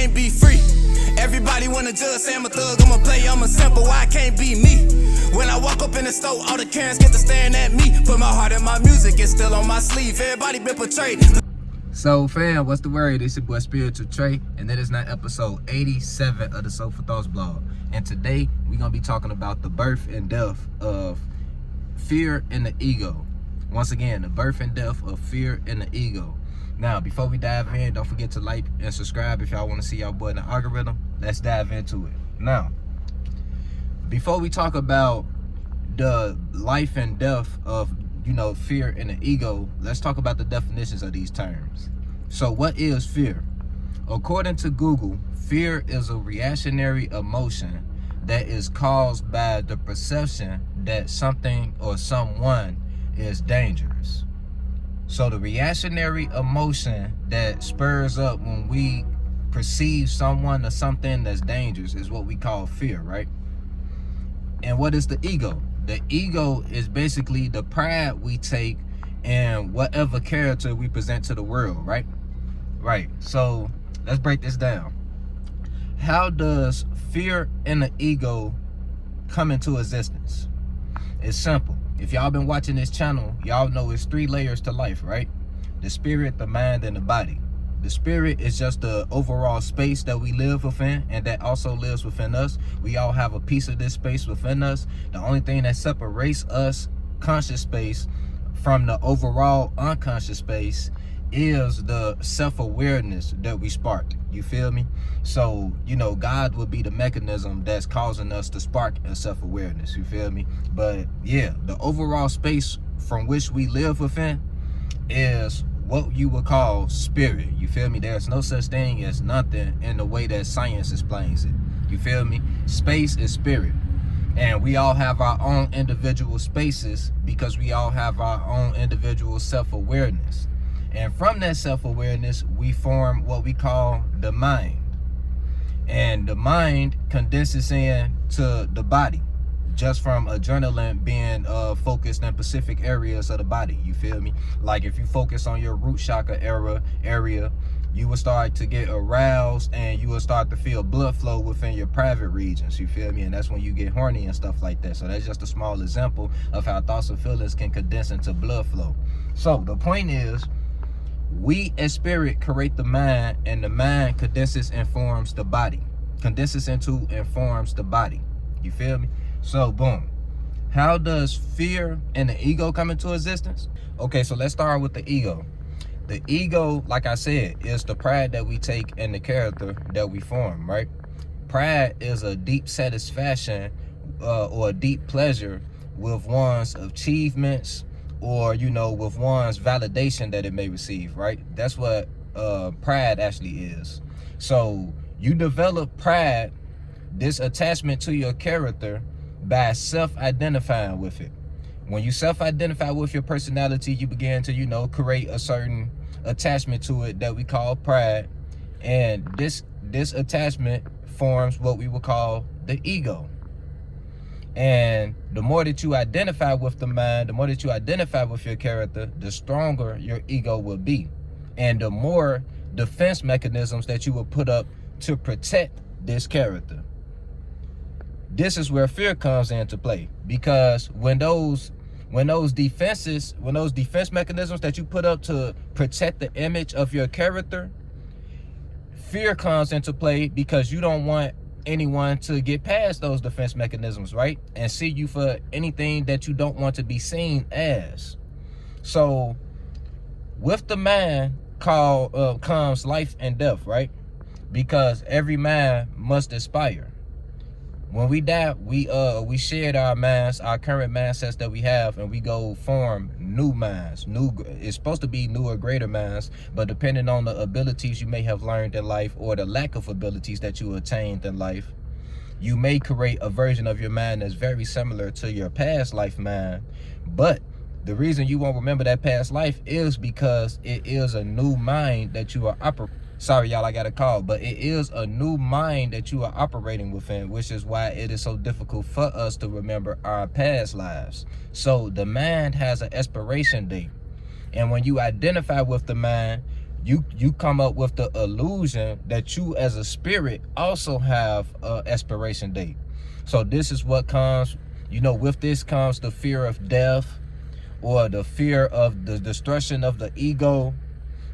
can't be free. Everybody wanna judge, say I'm a thug, I'm a player, I'm a simple, why I can't be me? When I walk up in the store, all the Karens get to staring at me. Put my heart in my music, it's still on my sleeve. Everybody been portrayed. So fam, what's the word? It's your boy Spiritual Trey, and that is now episode 87 of the Soulful Thoughts blog. And today we're gonna be talking about the birth and death of fear and the ego. Once again, the birth and death of fear and the ego. Now, before we dive in, don't forget to like and subscribe if y'all want to see y'all boy in the algorithm. Let's dive into it. Now, before we talk about the life and death of fear and the ego, let's talk about the definitions of these terms. So what is fear? According to Google, fear is a reactionary emotion that is caused by the perception that something or someone is dangerous. So the reactionary emotion that spurs up when we perceive someone or something that's dangerous is what we call fear, right? And what is the ego? The ego is basically the pride we take in whatever character we present to the world, right? Right. So let's break this down. How does fear and the ego come into existence? It's simple. If y'all been watching this channel, y'all know it's 3 layers to life, right? The spirit, the mind, and the body. The spirit is just the overall space that we live within, and that also lives within us. We all have a piece of this space within us. The only thing that separates us, conscious space, from the overall unconscious space is the self-awareness that we spark. You feel me? So, God would be the mechanism that's causing us to spark a self-awareness. You feel me? But yeah, the overall space from which we live within is what you would call spirit. You feel me? There's no such thing as nothing in the way that science explains it. You feel me? Space is spirit. And we all have our own individual spaces because we all have our own individual self-awareness. And from that self-awareness, we form what we call the mind. And the mind condenses into the body, just from adrenaline being focused in specific areas of the body. You feel me? Like if you focus on your root chakra area, you will start to get aroused and you will start to feel blood flow within your private regions. You feel me? And that's when you get horny and stuff like that. So that's just a small example of how thoughts and feelings can condense into blood flow. So the point is, we as spirit create the mind, and the mind condenses and forms the body. Condenses into and forms the body. You feel me? So boom. How does fear and the ego come into existence? Okay, so let's start with the ego. The ego, like I said, is the pride that we take in the character that we form, right? Pride is a deep satisfaction or a deep pleasure with one's achievements, or with one's validation that it may receive, right? That's what pride actually is. So you develop pride, this attachment to your character, by self-identifying with it. When you self-identify with your personality, you begin to create a certain attachment to it that we call pride, and this attachment forms what we would call the ego. And the more that you identify with the mind, the more that you identify with your character, the stronger your ego will be. And the more defense mechanisms that you will put up to protect this character. This is where fear comes into play, because when those defense mechanisms that you put up to protect the image of your character, fear comes into play because you don't want anyone to get past those defense mechanisms, right? And see you for anything that you don't want to be seen as. So with the mind comes life and death, right? Because every mind must aspire. When we die, we shed our minds, our current mindsets that we have, and we go form new minds. It's supposed to be newer, greater minds, but depending on the abilities you may have learned in life, or the lack of abilities that you attained in life, you may create a version of your mind that's very similar to your past life mind. But the reason you won't remember that past life is because it is a new mind that you are operating. Sorry, y'all, I got a call, but it is a new mind that you are operating within, which is why it is so difficult for us to remember our past lives. So the mind has an expiration date. And when you identify with the mind, you come up with the illusion that you as a spirit also have a expiration date. So this is what comes, with this comes the fear of death, or the fear of the destruction of the ego.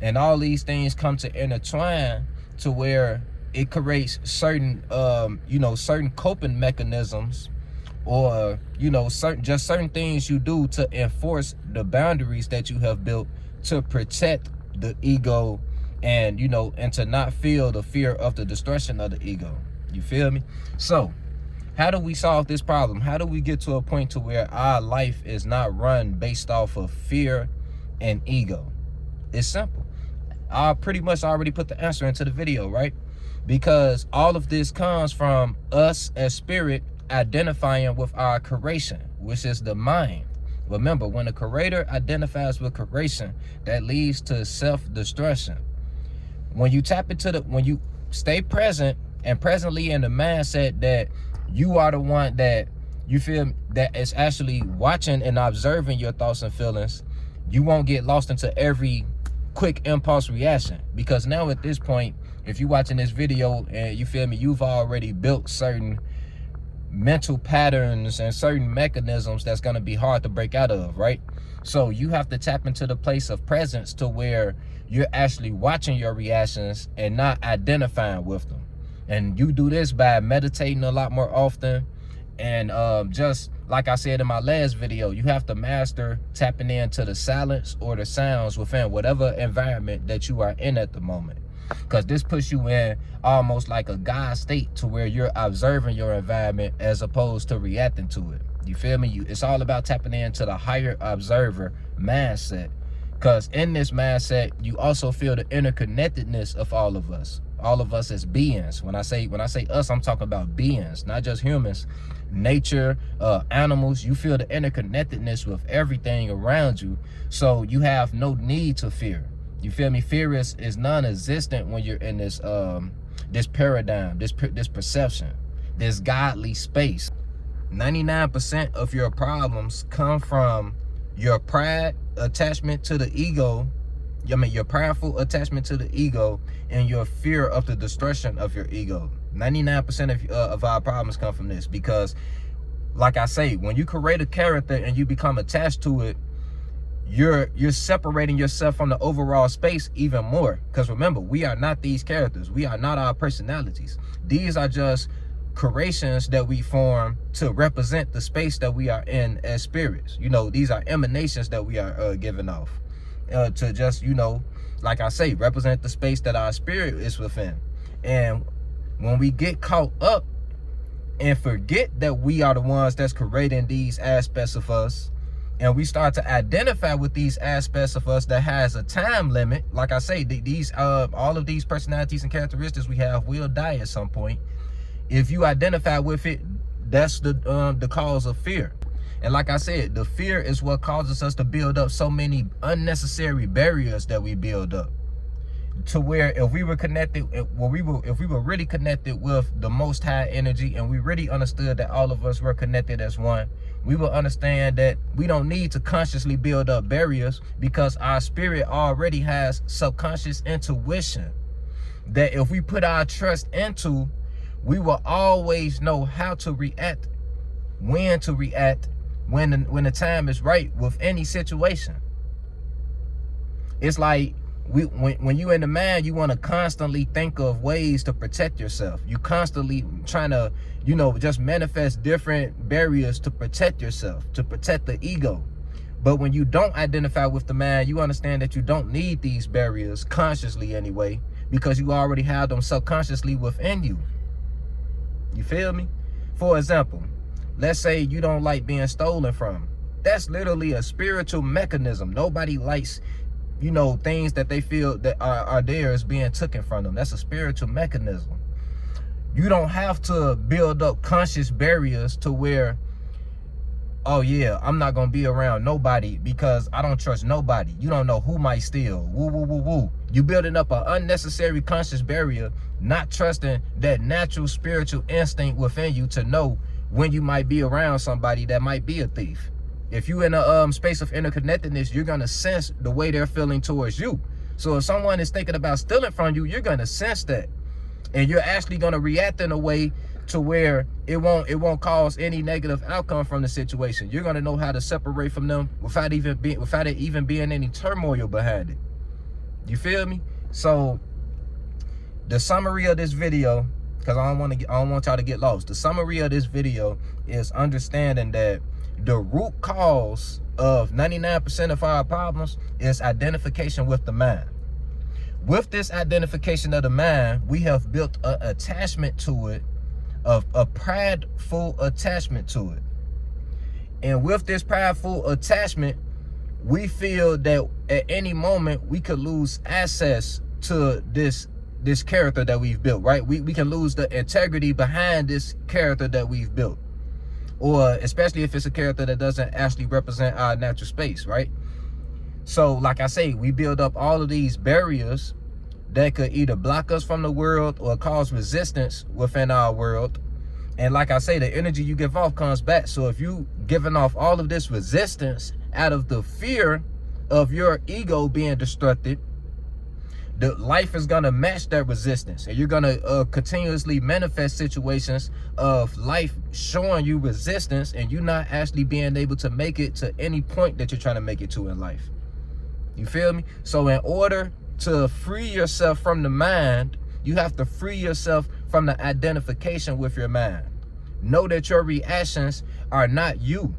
And all these things come to intertwine to where it creates certain certain coping mechanisms, or certain things you do to enforce the boundaries that you have built to protect the ego, and and to not feel the fear of the destruction of the ego. You feel me? So how do we solve this problem? How do we get to a point to where our life is not run based off of fear and ego? It's simple. I pretty much already put the answer into the video, right? Because all of this comes from us as spirit identifying with our creation, which is the mind. Remember, when a creator identifies with creation, that leads to self-destruction. When you tap into when you stay present and presently in the mindset that you are the one that you feel that is actually watching and observing your thoughts and feelings, you won't get lost into every quick impulse reaction. Because now at this point, if you're watching this video and you feel me, you've already built certain mental patterns and certain mechanisms that's going to be hard to break out of, right? So you have to tap into the place of presence to where you're actually watching your reactions and not identifying with them. And you do this by meditating a lot more often. And just like I said in my last video, you have to master tapping into the silence or the sounds within whatever environment that you are in at the moment. Because this puts you in almost like a God state to where you're observing your environment as opposed to reacting to it. You feel me? It's all about tapping into the higher observer mindset. Because in this mindset, you also feel the interconnectedness of all of us as beings. When I say us, I'm talking about beings, not just humans, nature, animals. You feel the interconnectedness with everything around you. So you have no need to fear. You feel me? Fear is non-existent when you're in this this paradigm, this perception, this godly space. 99% of your problems come from your pride, attachment to the ego. Your prideful attachment to the ego and your fear of the destruction of your ego. 99% of our problems come from this. Because, like I say, when you create a character and you become attached to it, you're separating yourself from the overall space even more. Because remember, we are not these characters. We are not our personalities. These are just creations that we form to represent the space that we are in as spirits. These are emanations that we are giving off to just, like I say, represent the space that our spirit is within. And when we get caught up and forget that we are the ones that's creating these aspects of us, and we start to identify with these aspects of us that has a time limit, like I say, all of these personalities and characteristics we have will die at some point. If you identify with it, that's the cause of fear. And like I said, the fear is what causes us to build up so many unnecessary barriers that we build up. To where if we were connected, if we were really connected with the most high energy, and we really understood that all of us were connected as one, we will understand that we don't need to consciously build up barriers, because our spirit already has subconscious intuition that if we put our trust into, we will always know how to react, when to react, when the time is right with any situation. It's like when you in the mind, you want to constantly think of ways to protect yourself. You constantly trying to, just manifest different barriers to protect yourself, to protect the ego. But when you don't identify with the mind, you understand that you don't need these barriers consciously anyway, because you already have them subconsciously within you. You feel me? For example, let's say you don't like being stolen from. That's literally a spiritual mechanism. Nobody likes, things that they feel that are theirs being taken from them. That's a spiritual mechanism. You don't have to build up conscious barriers to where, oh yeah, I'm not gonna be around nobody because I don't trust nobody. You don't know who might steal. Woo, woo, woo, woo. You building up an unnecessary conscious barrier, not trusting that natural spiritual instinct within you to know when you might be around somebody that might be a thief. If you in a space of interconnectedness, you're gonna sense the way they're feeling towards you. So if someone is thinking about stealing from you, you're going to sense that. And you're actually going to react in a way to where it won't cause any negative outcome from the situation. You're going to know how to separate from them without it even being any turmoil behind it. You feel me? So the summary of this video, because I don't want y'all to get lost. The summary of this video is understanding that the root cause of 99% of our problems is identification with the mind. With this identification of the mind, we have built an attachment to it, of a prideful attachment to it. And with this prideful attachment, we feel that at any moment we could lose access to this character that we've built, right? We can lose the integrity behind this character that we've built. Or especially if it's a character that doesn't actually represent our natural space, right? So like I say, we build up all of these barriers that could either block us from the world or cause resistance within our world. And like I say, the energy you give off comes back. So if you giving off all of this resistance out of the fear of your ego being destructed, the life is gonna match that resistance, and you're gonna continuously manifest situations of life showing you resistance, and you not actually being able to make it to any point that you're trying to make it to in life. You feel me? So in order to free yourself from the mind, you have to free yourself from the identification with your mind. Know that your reactions are not you.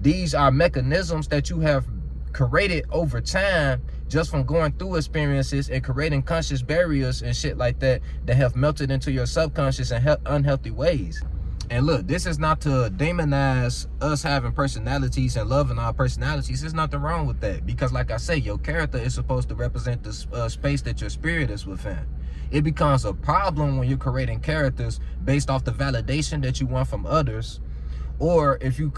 These are mechanisms that you have created over time just from going through experiences and creating conscious barriers and shit like that have melted into your subconscious in unhealthy ways. And look, this is not to demonize us having personalities and loving our personalities. There's nothing wrong with that, because like I say, your character is supposed to represent the space that your spirit is within. It becomes a problem when you're creating characters based off the validation that you want from others, or if you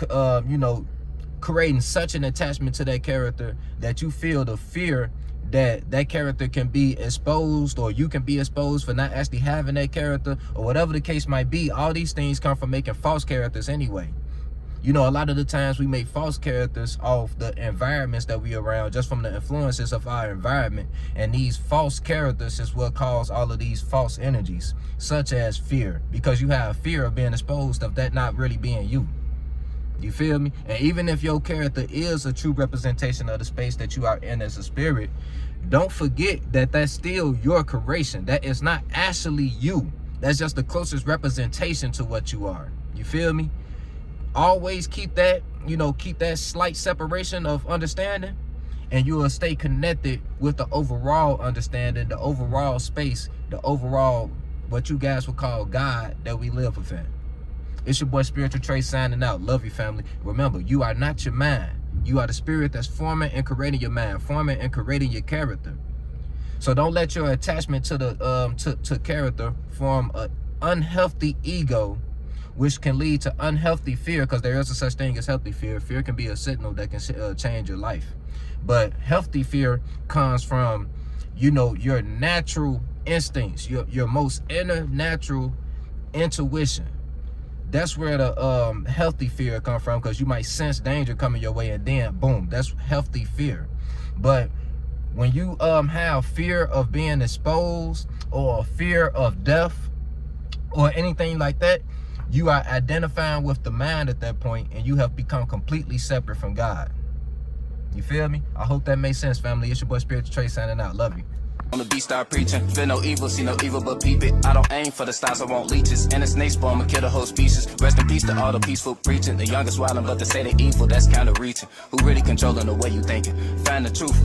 creating such an attachment to that character that you feel the fear that character can be exposed, or you can be exposed for not actually having that character, or whatever the case might be. All these things come from making false characters anyway. You know, a lot of the times we make false characters off the environments that we around, just from the influences of our environment. And these false characters is what cause all of these false energies, such as fear, because you have fear of being exposed of that not really being you. You feel me? And even if your character is a true representation of the space that you are in as a spirit, don't forget that that's still your creation. That is not actually you. That's just the closest representation to what you are. You feel me? Always keep that, keep that slight separation of understanding, and you will stay connected with the overall understanding, the overall space, the overall, what you guys would call God that we live within. It's your boy Spiritual Trey signing out. Love you, family. Remember, you are not your mind. You are the spirit that's forming and creating your mind, forming and creating your character. So don't let your attachment to the to character form an unhealthy ego, which can lead to unhealthy fear, because there is a such thing as healthy fear. Fear can be a signal that can change your life. But healthy fear comes from, your natural instincts, your most inner natural intuition. That's where the healthy fear come from, because you might sense danger coming your way, and then boom, that's healthy fear. But when you have fear of being exposed, or fear of death, or anything like that, you are identifying with the mind at that point, and you have become completely separate from God. You feel me? I hope that makes sense, family. It's your boy Spiritual Trey signing out. Love you. On the beat, start preaching. Feel no evil, see no evil, but peep it. I don't aim for the stars, I want leeches. And the snake spawn, I'ma kill the whole species. Rest in peace to all the peaceful preaching. The youngest wildin', but they say they evil, that's kinda reaching. Who really controlling the way you thinking? Find the truth.